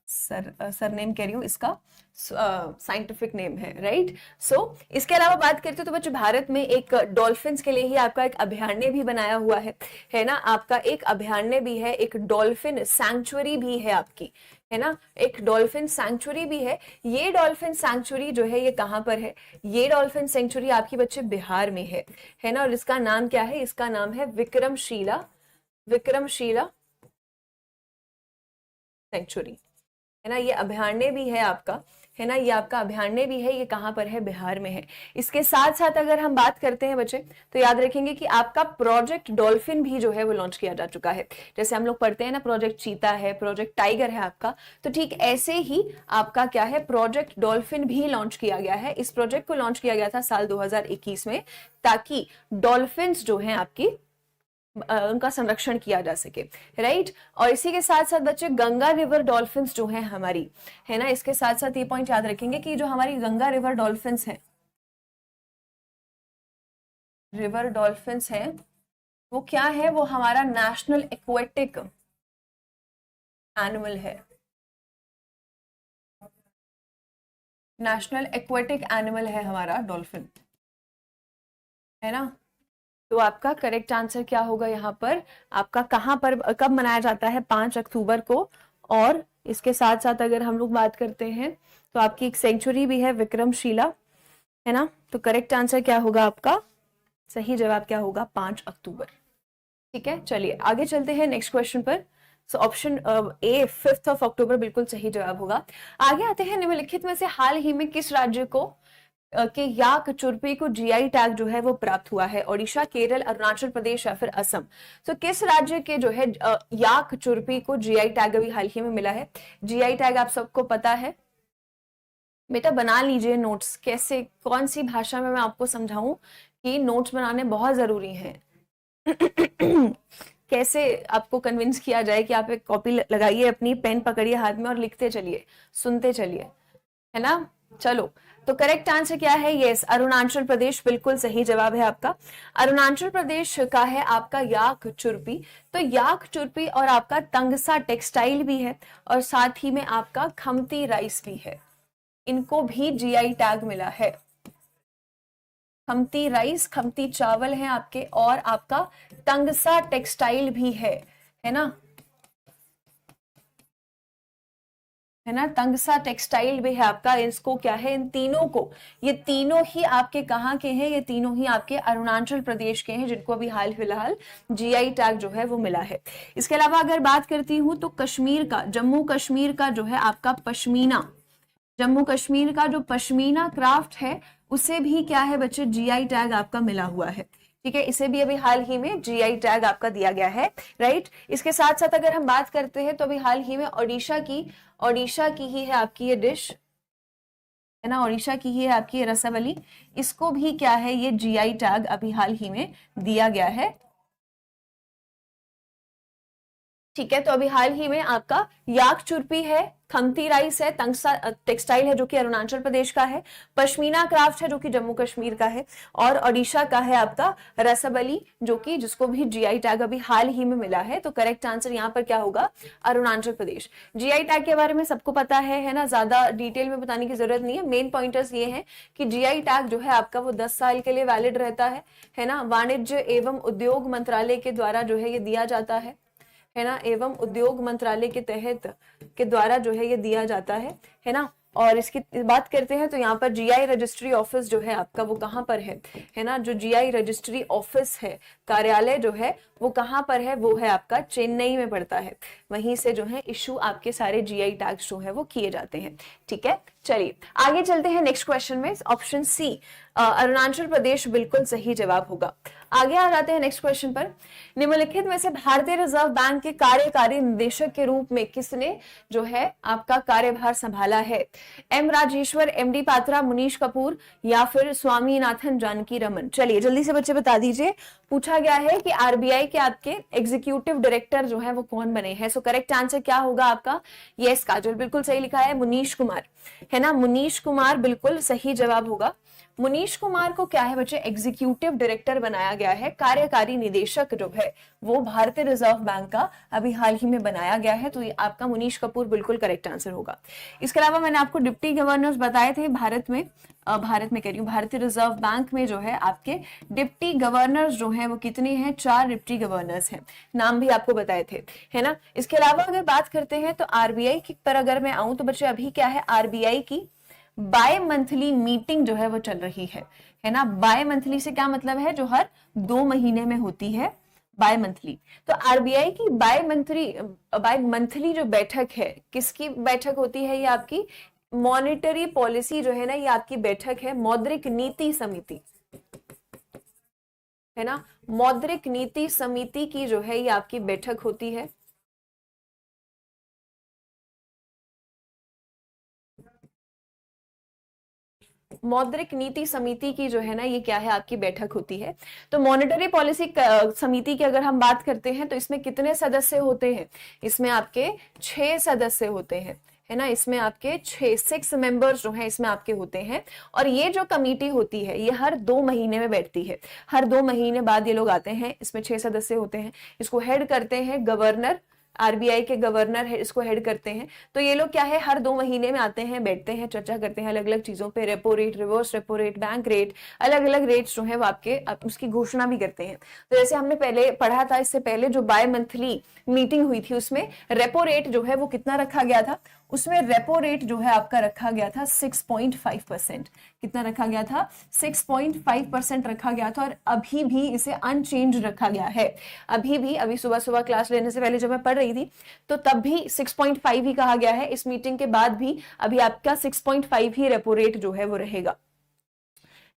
सरनेम कह रही हूँ, इसका साइंटिफिक नेम है, राइट। सो इसके अलावा बात करते हो तो बच्चों भारत में एक डॉल्फिन्स के लिए ही आपका एक अभयारण्य भी बनाया हुआ है ना, आपका एक अभयारण्य भी है, एक डॉल्फिन सैंक्चुअरी भी है आपकी, है ना, एक डॉल्फिन सैंक्चुरी भी है। ये डॉल्फिन सैंक्चुरी जो है ये कहाँ पर है, ये डॉल्फिन सैंक्चुरी आपकी बच्चे बिहार में है ना, और इसका नाम क्या है, इसका नाम है विक्रमशिला, विक्रमशिला सेंचुरी, है ना। ये अभयारण्य भी है आपका, है ना, ये आपका अभयारण्य भी है, ये कहाँ पर है, बिहार में है। इसके साथ साथ अगर हम बात करते हैं बच्चे, तो याद रखेंगे कि आपका प्रोजेक्ट डॉल्फिन भी जो है वो लॉन्च किया जा चुका है। जैसे हम लोग पढ़ते हैं ना, प्रोजेक्ट चीता है, प्रोजेक्ट टाइगर है आपका, तो ठीक ऐसे ही आपका क्या है, प्रोजेक्ट डॉल्फिन भी लॉन्च किया गया है। इस प्रोजेक्ट को लॉन्च किया गया था साल 2021 में, ताकि डॉल्फिन्स जो हैं आपकी उनका संरक्षण किया जा सके, राइट। और इसी के साथ साथ बच्चे गंगा रिवर डॉल्फिन्स जो हैं हमारी, है ना, इसके साथ साथ ये पॉइंट याद रखेंगे कि जो हमारी गंगा रिवर डॉल्फिन्स हैं, रिवर डॉल्फिन्स हैं, वो क्या है, वो हमारा नेशनल एक्वेटिक एनिमल है, नेशनल एक्वेटिक एनिमल है हमारा डॉल्फिन, है ना। तो आपका करेक्ट आंसर क्या होगा यहाँ पर, आपका कहाँ पर कब मनाया जाता है, 5 अक्टूबर को। और इसके साथ साथ अगर हम लोग बात करते हैं तो आपकी एक सेंचुरी भी है, विक्रमशिला, है ना। तो करेक्ट आंसर क्या होगा आपका, सही जवाब क्या होगा, 5 अक्टूबर। ठीक है, चलिए आगे चलते हैं नेक्स्ट क्वेश्चन पर। सो ऑप्शन ए 5 अक्टूबर बिल्कुल सही जवाब होगा। आगे आते हैं, निम्नलिखित में से हाल ही में किस राज्य को के याक चुरपी को जीआई टैग जो है वो प्राप्त हुआ है, ओडिशा, केरल, अरुणाचल प्रदेश या फिर असम। तो किस राज्य के जो है याक चुरपी को जीआई टैग अभी हाल ही में मिला है। जीआई टैग आप सबको पता है, बेटा बना लीजिए नोट्स, कैसे कौन सी भाषा में मैं आपको समझाऊं कि नोट्स बनाने बहुत जरूरी है। कैसे आपको कन्विंस किया जाए कि आप एक कॉपी लगाइए, अपनी पेन पकड़िए हाथ में और लिखते चलिए, सुनते चलिए, है ना। चलो, तो करेक्ट आंसर क्या है, यस, अरुणाचल प्रदेश बिल्कुल सही जवाब है आपका। अरुणाचल प्रदेश का है आपका याक चुरपी। तो याक चुरपी और आपका तंगसा टेक्सटाइल भी है, और साथ ही में आपका खमती राइस भी है, इनको भी जीआई टैग मिला है। खमती राइस, खमती चावल है आपके, और आपका तंगसा टेक्सटाइल भी है ना, है ना, तंगसा टेक्सटाइल भी है आपका। इसको क्या है, इन तीनों को, ये तीनों ही आपके कहाँ के हैं, ये तीनों ही आपके अरुणाचल प्रदेश के हैं, जिनको अभी हाल फिलहाल जीआई टैग जो है वो मिला है। इसके अलावा अगर बात करती हूँ तो कश्मीर का, जम्मू कश्मीर का जो है आपका पश्मीना, जम्मू कश्मीर का जो पश्मीना क्राफ्ट है, उसे भी क्या है बच्चे, जीआई टैग आपका मिला हुआ है। ठीक है, इसे भी अभी हाल ही में जीआई टैग आपका दिया गया है, राइट। इसके साथ साथ अगर हम बात करते हैं तो अभी हाल ही में ओडिशा की ही है आपकी ये डिश, है ना, ओडिशा की ही है आपकी ये रसावली, इसको भी क्या है, ये जीआई टैग अभी हाल ही में दिया गया है। ठीक है, तो अभी हाल ही में आपका याक चुरपी है, खमती राइस है, तंगसा टेक्सटाइल है जो कि अरुणाचल प्रदेश का है, पश्मीना क्राफ्ट है जो कि जम्मू कश्मीर का है, और ओडिशा का है आपका रसबली, जो कि जिसको भी जीआई टैग अभी हाल ही में मिला है। तो करेक्ट आंसर यहाँ पर क्या होगा, अरुणाचल प्रदेश। जीआई टैग के बारे में सबको पता है ना, ज्यादा डिटेल में बताने की जरूरत नहीं है। मेन पॉइंटर्स ये है कि जीआई टैग जो है आपका वो 10 साल के लिए वैलिड रहता है ना। वाणिज्य एवं उद्योग मंत्रालय के द्वारा जो है ये दिया जाता है ना, एवं उद्योग मंत्रालय के तहत के द्वारा जो है ये दिया जाता है ना। और इसकी बात करते हैं तो यहाँ पर जीआई रजिस्ट्री ऑफिस जो है आपका वो कहाँ पर है ना, जो जीआई रजिस्ट्री ऑफिस है, कार्यालय जो है वो कहाँ पर है, वो है आपका चेन्नई में पड़ता है। वहीं से जो है इशू आपके सारे जीआई टैग्स जो है वो किए जाते हैं। ठीक है, चलिए आगे चलते हैं नेक्स्ट क्वेश्चन में। ऑप्शन सी अरुणाचल प्रदेश बिल्कुल सही जवाब होगा। आगे आ जाते हैं नेक्स्ट क्वेश्चन पर। निम्नलिखित में से भारतीय रिजर्व बैंक के कार्यकारी निदेशक के रूप में किसने जो है आपका कार्यभार संभाला है। एम राजेश्वर, एमडी पात्रा, मुनीश कपूर या फिर स्वामीनाथन जानकी रमन। चलिए जल्दी से बच्चे बता दीजिए। पूछा गया है कि आरबीआई के आपके एग्जीक्यूटिव डायरेक्टर जो है वो कौन बने हैं। सो करेक्ट आंसर क्या होगा आपका, यस काजल बिल्कुल सही लिखा है, मुनीश कुमार, है ना, मुनीश कुमार बिल्कुल सही जवाब होगा। मुनीश कुमार को क्या है बच्चे, एग्जीक्यूटिव डायरेक्टर बनाया गया है, कार्यकारी निदेशक जो है वो भारतीय रिजर्व बैंक का अभी हाल ही में बनाया गया है। तो ये आपका मुनीश कपूर बिल्कुल करेक्ट आंसर होगा। इसके अलावा मैंने आपको डिप्टी गवर्नर्स बताए थे भारत में कह रही हूँ, भारतीय रिजर्व बैंक में जो है आपके डिप्टी गवर्नर्स जो है वो कितने हैं, 4 डिप्टी गवर्नर्स हैं, नाम भी आपको बताए थे, है ना। इसके अलावा अगर बात करते हैं तो आरबीआई की पर अगर मैं आऊं तो बच्चे अभी क्या है, आरबीआई की बाय मंथली मीटिंग जो है वो चल रही है ना। बाय मंथली से क्या मतलब है, जो हर 2 महीने में होती है, बाय मंथली। तो आरबीआई की बाय मंथली जो बैठक है, किसकी बैठक होती है ये आपकी, मॉनेटरी पॉलिसी जो है ना, ये आपकी बैठक है मौद्रिक नीति समिति, है ना। मौद्रिक नीति समिति की जो है ये आपकी बैठक होती है। मौद्रिक नीति समिति की जो है ना ये क्या है, आपकी बैठक होती है। तो मॉनेटरी पॉलिसी समिति की अगर हम बात करते हैं तो इसमें कितने सदस्य होते हैं, इसमें आपके 6 सदस्य होते हैं, है ना। इसमें आपके 6 मेंबर्स जो हैं इसमें आपके होते हैं। और ये जो कमेटी होती है ये हर 2 महीने में बैठती है, हर 2 महीने बाद ये लोग आते हैं। इसमें 6 सदस्य होते हैं, इसको हेड करते हैं गवर्नर, आरबीआई के गवर्नर है, इसको हेड करते हैं। तो ये लोग क्या है, हर 2 महीने में आते हैं, बैठते हैं, चर्चा करते हैं अलग अलग चीजों पे, repo rate, reverse repo rate, bank rate, अलग अलग रेट्स जो है वो आपके उसकी घोषणा भी करते हैं। तो जैसे हमने पहले पढ़ा था, इससे पहले जो बाय मंथली मीटिंग हुई थी उसमें रेपो रेट जो है वो कितना रखा गया था, उसमें रेपो रेट जो है आपका रखा गया था 6.5%। कितना रखा गया था, 6.5% रखा गया था। और अभी भी इसे अनचेंज रखा गया है, अभी भी। अभी सुबह सुबह क्लास लेने से पहले जब मैं पढ़ रही थी तो तब भी 6.5 ही कहा गया है। इस मीटिंग के बाद भी अभी आपका 6.5 ही रेपो रेट जो है वो रहेगा,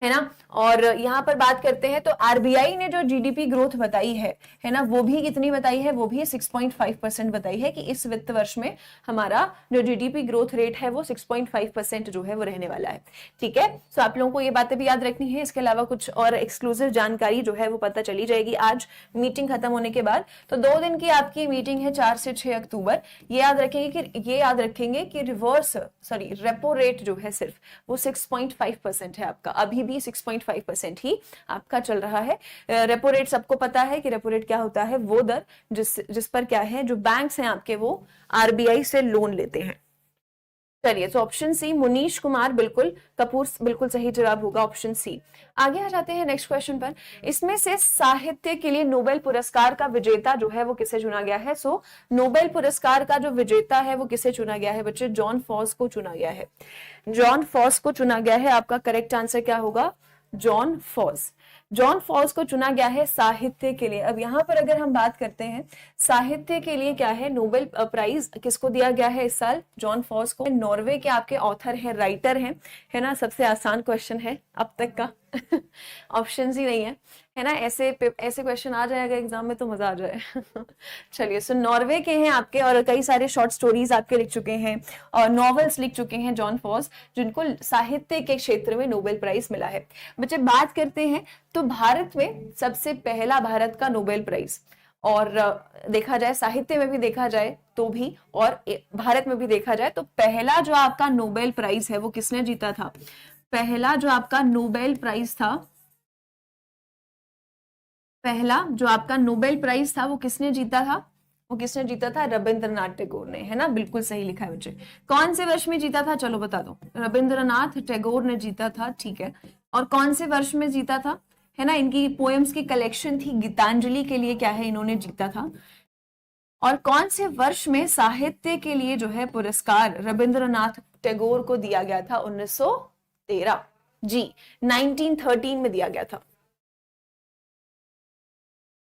है ना। और यहाँ पर बात करते हैं तो आरबीआई ने जो जीडीपी ग्रोथ बताई है ना, वो भी कितनी बताई है, वो भी 6.5% बताई है कि इस वित्त वर्ष में हमारा जो जीडीपी ग्रोथ रेट है वो 6.5% जो है वो रहने वाला है। ठीक है, तो आप लोगों को ये बातें भी याद रखनी है। इसके अलावा कुछ और एक्सक्लूसिव जानकारी जो है वो पता चली जाएगी आज मीटिंग खत्म होने के बाद। तो 2 दिन की आपकी मीटिंग है, 4 से 6 अक्टूबर। ये याद रखेंगे कि रेपो रेट जो है सिर्फ वो 6.5% है आपका, अभी भी 6.5% ही आपका चल रहा है। रेपो रेट सबको पता है कि रेपो रेट क्या होता है, वो दर जिस पर क्या है, जो बैंक्स हैं आपके वो आरबीआई से लोन लेते हैं। चलिए, तो ऑप्शन सी, मुनीश कुमार बिल्कुल कपूर बिल्कुल सही जवाब होगा, ऑप्शन सी। आगे आ जाते हैं नेक्स्ट क्वेश्चन पर। इसमें से साहित्य के लिए नोबेल पुरस्कार का विजेता जो है वो किसे चुना गया है। सो नोबेल पुरस्कार का जो विजेता है वो किसे चुना गया है बच्चे, जॉन फॉस को चुना गया है। जॉन फॉस को चुना गया है। आपका करेक्ट आंसर क्या होगा, जॉन फॉस। जॉन फॉस को चुना गया है साहित्य के लिए। अब यहाँ पर अगर हम बात करते हैं साहित्य के लिए क्या है, नोबेल प्राइज किसको दिया गया है इस साल, जॉन फॉस को। नॉर्वे के आपके ऑथर हैं, राइटर हैं, है ना। सबसे आसान क्वेश्चन है अब तक का ऑप्शन ही नहीं है ना। ऐसे क्वेश्चन आ जाएगा एग्जाम में तो मजा आ जाए चलिए, सो नॉर्वे के हैं आपके, और कई सारे शॉर्ट स्टोरीज आपके लिख चुके हैं और नॉवेल्स लिख चुके हैं जॉन फॉस, जिनको साहित्य के क्षेत्र में नोबेल प्राइज मिला है। बच्चे बात करते हैं तो भारत में सबसे पहला भारत का नोबेल प्राइज, और देखा जाए साहित्य में भी देखा जाए तो भी, और भारत में भी देखा जाए तो पहला जो आपका नोबेल प्राइज है वो किसने जीता था। पहला जो आपका नोबेल प्राइज था, पहला जो आपका नोबेल प्राइज था वो किसने जीता था, वो किसने जीता था, रविंद्रनाथ टैगोर ने, है ना। बिल्कुल सही लिखा है बच्चे। कौन से वर्ष में जीता था, चलो बता दो। रविंद्रनाथ टैगोर ने जीता था, ठीक है। और कौन से वर्ष में जीता था, है ना। इनकी पोएम्स की कलेक्शन थी गीतांजलि के लिए क्या है इन्होंने जीता था। और कौन से वर्ष में साहित्य के लिए जो है पुरस्कार रविंद्रनाथ टैगोर को दिया गया था, 1913 जी, 1913 में दिया गया था,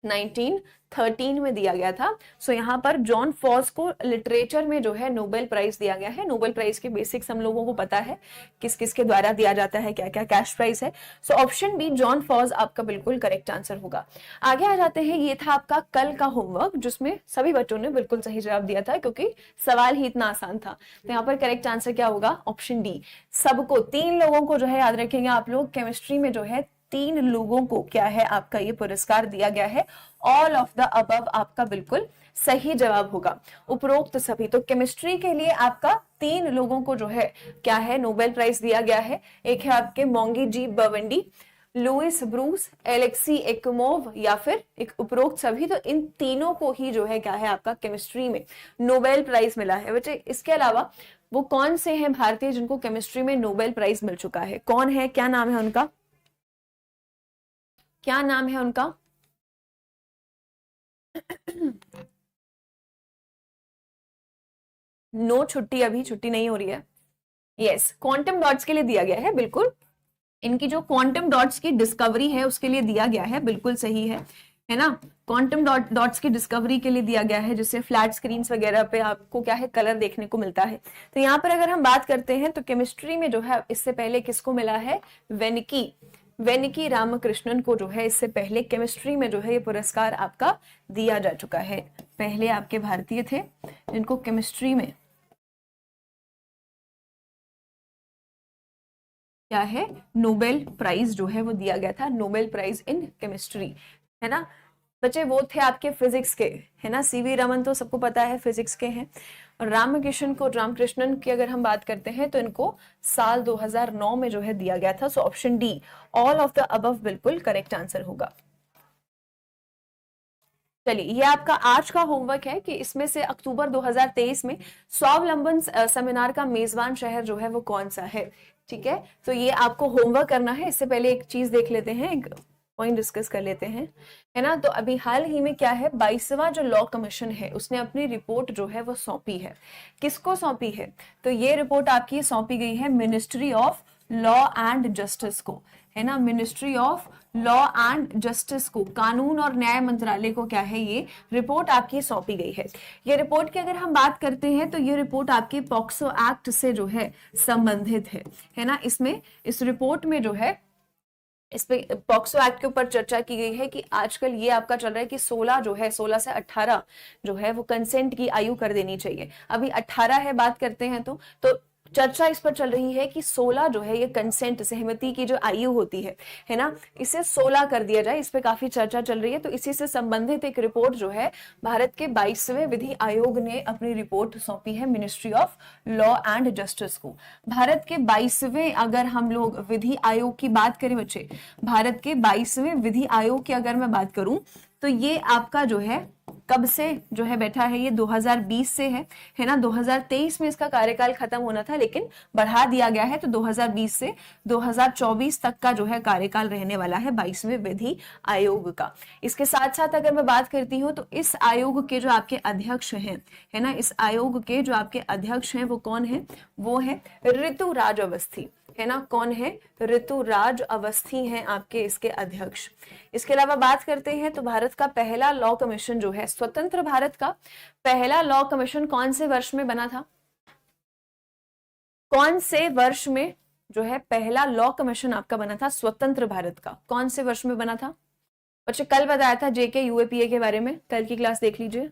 1913 में दिया गया था। सो यहाँ पर जॉन फॉस को लिटरेचर में जो है नोबेल प्राइज दिया गया है। नोबेल प्राइज के बेसिक्स हम लोगों को पता है, किस किस के द्वारा दिया जाता है, क्या क्या कैश प्राइज है। So option B, Jon Fosse आपका बिल्कुल करेक्ट आंसर होगा। आगे आ जाते हैं, ये था आपका कल का होमवर्क जिसमें सभी बच्चों ने बिल्कुल सही जवाब दिया था क्योंकि सवाल ही इतना आसान था। तो यहाँ पर करेक्ट आंसर क्या होगा, ऑप्शन डी। सबको 3 लोगों को जो है याद रखेंगे आप लोग, केमिस्ट्री में जो है 3 लोगों को क्या है आपका ये पुरस्कार दिया गया है। ऑल ऑफ द अबव आपका बिल्कुल सही जवाब होगा, उपरोक्त सभी। तो केमिस्ट्री के लिए आपका 3 लोगों को जो है क्या है नोबेल प्राइज दिया गया है। एक है आपके मोंगी जी बवंडी, लुइस ब्रूस, एलेक्सी एकमोव या फिर एक उपरोक्त सभी। तो इन तीनों को ही जो है क्या है आपका केमिस्ट्री में नोबेल प्राइज मिला है बच्चे। इसके अलावा वो कौन से हैं भारतीय जिनको केमिस्ट्री में नोबेल प्राइज मिल चुका है, कौन है, क्या नाम है उनका, क्या नाम है उनका नो छुट्टी, अभी छुट्टी नहीं हो रही है। यस, क्वांटम डॉट्स के लिए दिया गया है, बिल्कुल। इनकी जो क्वांटम डॉट्स की डिस्कवरी है उसके लिए दिया गया है, बिल्कुल सही है। है ना। क्वांटम डॉट्स की डिस्कवरी के लिए दिया गया है, जिससे फ्लैट स्क्रीन्स वगैरह पे आपको क्या है, कलर देखने को मिलता है। तो यहाँ पर अगर हम बात करते हैं तो केमिस्ट्री में जो है इससे पहले किसको मिला है, वेनिकी रामकृष्णन को जो है इससे पहले केमिस्ट्री में जो है ये पुरस्कार आपका दिया जा चुका है। पहले आपके भारतीय थे जिनको केमिस्ट्री में क्या है, नोबेल प्राइज जो है वो दिया गया था, नोबेल प्राइज इन केमिस्ट्री, है ना। बच्चे वो थे आपके फिजिक्स के, है ना। सीवी रमन तो सबको पता है फिजिक्स के हैं, और रामकृष्णन की अगर हम बात करते हैं तो इनको साल 2009 में जो है दिया गया था। So option D, all of the above बिल्कुल करेक्ट आंसर होगा। चलिए, ये आपका आज का होमवर्क है कि इसमें से अक्टूबर 2023 में स्वावलंबन सेमिनार का मेजबान शहर जो है वो कौन सा है। ठीक है, तो ये आपको होमवर्क करना है। इससे पहले एक चीज देख लेते हैं, एक पॉइंट डिस्कस कर लेते हैं, है ना। तो अभी हाल ही में क्या है, 22वां जो लॉ कमीशन है उसने अपनी रिपोर्ट जो है वो सौंपी है। किसको सौंपी है, तो ये रिपोर्ट आपकी सौंपी गई है ministry of law and justice को, है ना। Ministry of law and justice को, कानून और न्याय मंत्रालय को क्या है, ये रिपोर्ट आपकी सौंपी गई है। ये रिपोर्ट की अगर हम बात करते हैं तो ये रिपोर्ट आपके पॉक्सो एक्ट से जो है संबंधित है ना। इसमें इस रिपोर्ट में जो है इस पे पॉक्सो एक्ट के ऊपर चर्चा की गई है कि आजकल ये आपका चल रहा है कि 16 जो है, 16 से 18 जो है वो कंसेंट की आयु कर देनी चाहिए। अभी 18 है, बात करते हैं तो चर्चा इस पर चल रही है कि 16 जो है ये कंसेंट, सहमति की जो आयु होती है ना, इसे 16 कर दिया जाए। इस पे काफी चर्चा चल रही है। तो इसी से संबंधित एक रिपोर्ट जो है भारत के 22वें विधि आयोग ने अपनी रिपोर्ट सौंपी है ministry of law and justice को। भारत के 22वें, अगर हम लोग विधि आयोग की बात करें बच्चे, भारत के 22वें विधि आयोग की अगर मैं बात करूं तो ये आपका जो है कब से जो है बैठा है, ये 2020 से है ना। 2023 में इसका कार्यकाल खत्म होना था, लेकिन बढ़ा दिया गया है। तो 2020 से 2024 तक का जो है कार्यकाल रहने वाला है 22वें विधि आयोग का। इसके साथ साथ अगर मैं बात करती हूँ तो इस आयोग के जो आपके अध्यक्ष हैं, है ना, इस आयोग के जो आपके अध्यक्ष हैं वो कौन है, वो है ऋतुराज अवस्थी, है ना। कौन है, ऋतुराज अवस्थी हैं आपके इसके अध्यक्ष। इसके अलावा बात करते हैं तो भारत का पहला लॉ कमीशन जो है, स्वतंत्र भारत का पहला लॉ कमीशन कौन से वर्ष में बना था, कौन से वर्ष में जो है पहला लॉ कमीशन आपका बना था स्वतंत्र भारत का, कौन से वर्ष में बना था बच्चे। कल बताया था जेके यूएपीए के बारे में, कल की क्लास देख लीजिए।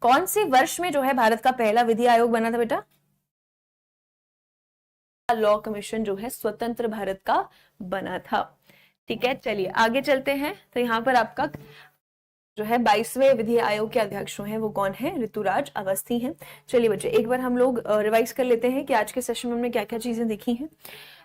कौन से वर्ष में जो है भारत का पहला विधि आयोग बना था बेटा, लॉ कमीशन जो है स्वतंत्र भारत का बना था। ठीक है, चलिए आगे चलते हैं। तो यहाँ पर आपका जो है 22वें विधि आयोग के अध्यक्ष हैं वो कौन है, ऋतुराज अवस्थी हैं। चलिए बच्चे, एक बार हम लोग रिवाइज कर लेते हैं कि आज के सेशन में हमने क्या क्या चीजें देखी हैं।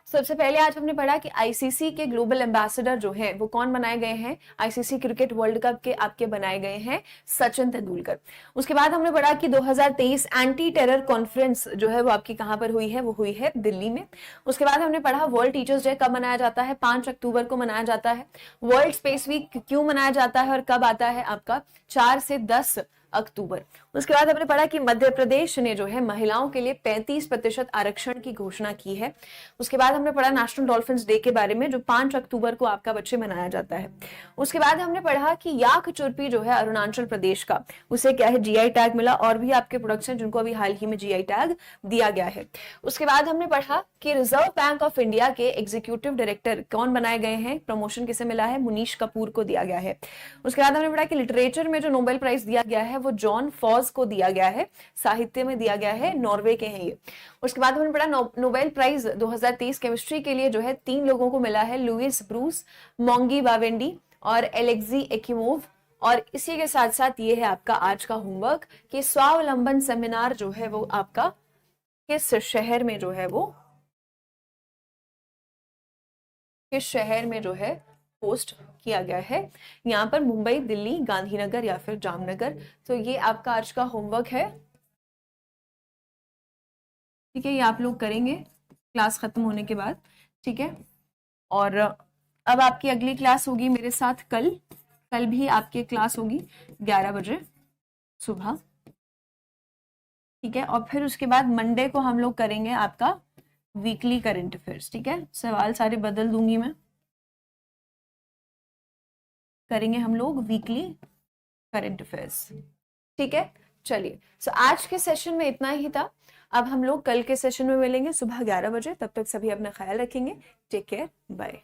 सबसे पहले आज हमने पढ़ा कि आईसीसी के ग्लोबल एम्बेसडर जो है वो कौन बनाए गए हैं, आईसीसी क्रिकेट वर्ल्ड कप के आपके बनाए गए हैं सचिन तेंदुलकर। उसके बाद हमने पढ़ा कि 2023 एंटी टेरर कॉन्फ्रेंस जो है वो आपकी कहां पर हुई है, वो हुई है दिल्ली में। उसके बाद हमने पढ़ा वर्ल्ड टीचर्स डे कब मनाया जाता है, 5 अक्टूबर को मनाया जाता है। वर्ल्ड स्पेस वीक क्यों मनाया जाता है और कब आता है आपका, 4 से 10 अक्टूबर। उसके बाद हमने पढ़ा कि मध्य प्रदेश ने जो है महिलाओं के लिए 35% आरक्षण की घोषणा की है। उसके बाद हमने पढ़ा नेशनल डॉल्फिन्स डे के बारे में जो 5 अक्टूबर को आपका बच्चे मनाया जाता है। उसके बाद हमने पढ़ा कि याक चुरपी जो है अरुणाचल प्रदेश का, उसे क्या है जीआई टैग मिला, और भी आपके प्रोडक्ट्स हैं जिनको अभी हाल ही में जीआई टैग दिया गया है। उसके बाद हमने पढ़ा कि रिजर्व बैंक ऑफ इंडिया के एग्जीक्यूटिव डायरेक्टर कौन बनाए गए हैं, प्रमोशन किसे मिला है, मुनीश कपूर को दिया गया है। उसके बाद हमने पढ़ा कि लिटरेचर में जो नोबेल प्राइज दिया गया है वो जॉन फॉज को दिया गया है, साहित्य में दिया गया है, नॉर्वे के हैं ये। उसके बाद हमने पढ़ा नोबेल प्राइज 2023 केमिस्ट्री के लिए जो है 3 लोगों को मिला है, लुइस ब्रूस, मोंगी बावेंडी और एलेक्सी एकिमोव। और इसी के साथ साथ ये है आपका आज का होमवर्क कि स्वावलंबन सेमिनार जो है वो आपका किस शहर में जो है वो, किस शहर में जो है पोस्ट किया गया है, यहाँ पर मुंबई, दिल्ली, गांधीनगर या फिर जामनगर। तो ये आपका आज का होमवर्क है। ठीक है, ये आप लोग करेंगे क्लास खत्म होने के बाद। ठीक है, और अब आपकी अगली क्लास होगी मेरे साथ कल भी आपकी क्लास होगी 11 बजे सुबह। ठीक है, और फिर उसके बाद मंडे को हम लोग करेंगे आपका वीकली करंट अफेयर्स, ठीक है। सवाल सारे बदल दूंगी मैं, करेंगे हम लोग वीकली करंट अफेयर्स, ठीक है। चलिए, सो आज के सेशन में इतना ही था। अब हम लोग कल के सेशन में मिलेंगे सुबह 11 बजे। तब तक सभी अपना ख्याल रखेंगे। Take care, bye.